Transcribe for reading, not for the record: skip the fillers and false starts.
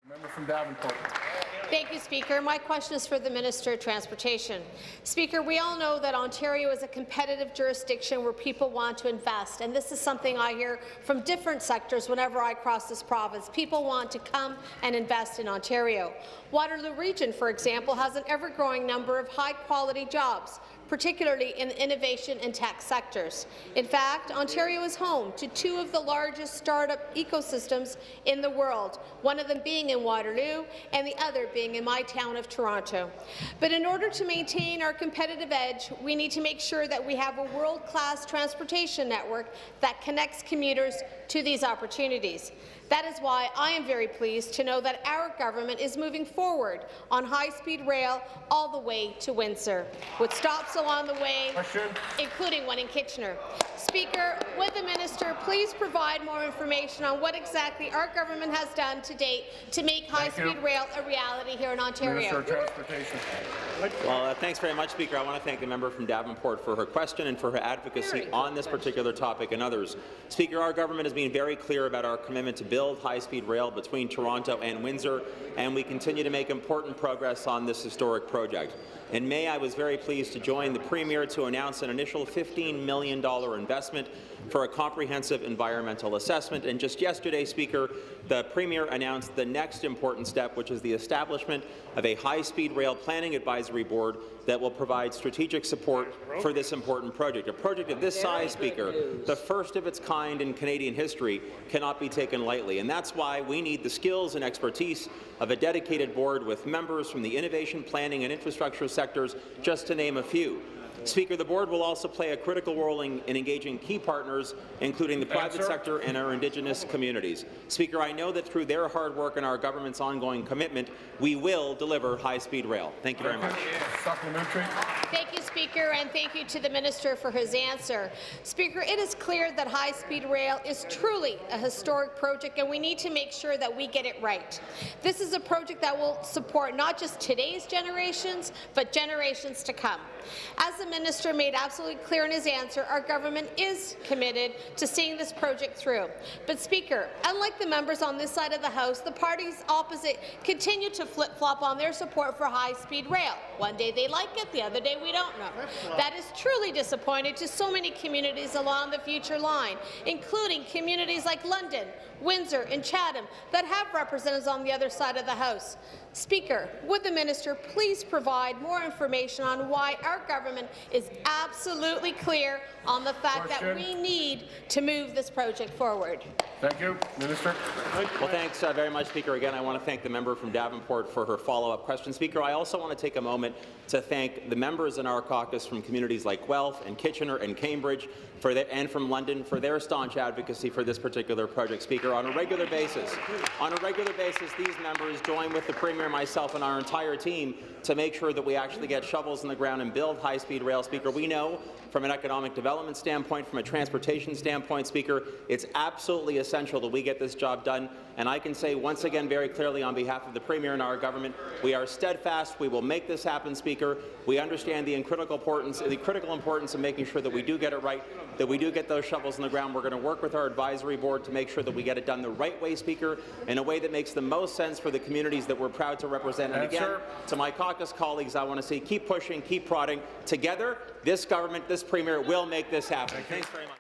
Member from Davenport. Thank you, Speaker. My question is for the Minister of Transportation. Speaker, we all know that Ontario is a competitive jurisdiction where people want to invest, and this is something I hear from different sectors whenever I cross this province. People want to come and invest in Ontario. Waterloo Region, for example, has an ever-growing number of high-quality jobs, particularly in the innovation and tech sectors. In fact, Ontario is home to two of the largest startup ecosystems in the world, one of them being in Waterloo and the other being in my town of Toronto. But in order to maintain our competitive edge, we need to make sure that we have a world-class transportation network that connects commuters to these opportunities. That is why I am very pleased to know that our government is moving forward on high-speed rail all the way to Windsor, with stops along the way, including one in Kitchener. Speaker, would the minister please provide more information on what exactly our government has done to date to make high-speed rail a reality here in Ontario? Minister of Transportation. Well, thanks very much, Speaker. I want to thank the member from Davenport for her question and for her advocacy on this particular topic and others. Speaker, our government has been very clear about our commitment to build high-speed rail between Toronto and Windsor, and we continue to make important progress on this historic project. In May, I was very pleased to join the Premier to announce an initial $15 million investment for a comprehensive environmental assessment. And just yesterday, Speaker, the Premier announced the next important step, which is the establishment of a high-speed rail planning advisory board that will provide strategic support for this important project. A project of this size, Speaker, the first of its kind in Canadian history, cannot be taken lightly. And that's why we need the skills and expertise of a dedicated board with members from the innovation, planning and infrastructure sectors, just to name a few. Speaker, the board will also play a critical role in engaging key partners, including the private sector and our Indigenous communities. Speaker, I know that through their hard work and our government's ongoing commitment, we will deliver high-speed rail. Thank you very much. Supplementary. Thank you, Speaker, and thank you to the Minister for his answer. Speaker, it is clear that high-speed rail is truly a historic project, and we need to make sure that we get it right. This is a project that will support not just today's generations, but generations to come. As the Minister made absolutely clear in his answer, our government is committed to seeing this project through. But, Speaker, unlike the members on this side of the House, the parties opposite continue to flip-flop on their support for high-speed rail. One day they like it, the other day we don't know. That is truly disappointing to so many communities along the future line, including communities like London, Windsor and Chatham that have representatives on the other side of the House. Speaker, would the minister please provide more information on why our government is absolutely clear on the fact that we need to move this project forward? Thank you. Minister. Well, thanks very much, Speaker. Again, I want to thank the member from Davenport for her follow-up question. Speaker, I also want to take a moment to thank the members in our caucus from communities like Guelph and Kitchener and Cambridge and from London for their staunch advocacy for this particular project. Speaker, on a regular basis, these members join with the Premier, myself, and our entire team to make sure that we actually get shovels in the ground and build high-speed rail. Speaker, we know from an economic development standpoint, from a transportation standpoint, Speaker, it's absolutely essential that we get this job done. And I can say once again very clearly on behalf of the Premier and our government, we are steadfast. We will make this happen, Speaker. We understand the critical importance of making sure that we do get it right, that we do get those shovels in the ground. We're going to work with our advisory board to make sure that we get it done the right way, Speaker, in a way that makes the most sense for the communities that we're proud to represent. And again, to my caucus colleagues, I want to say keep pushing, keep prodding. Together, this government, this Premier will make this happen. Thanks very much.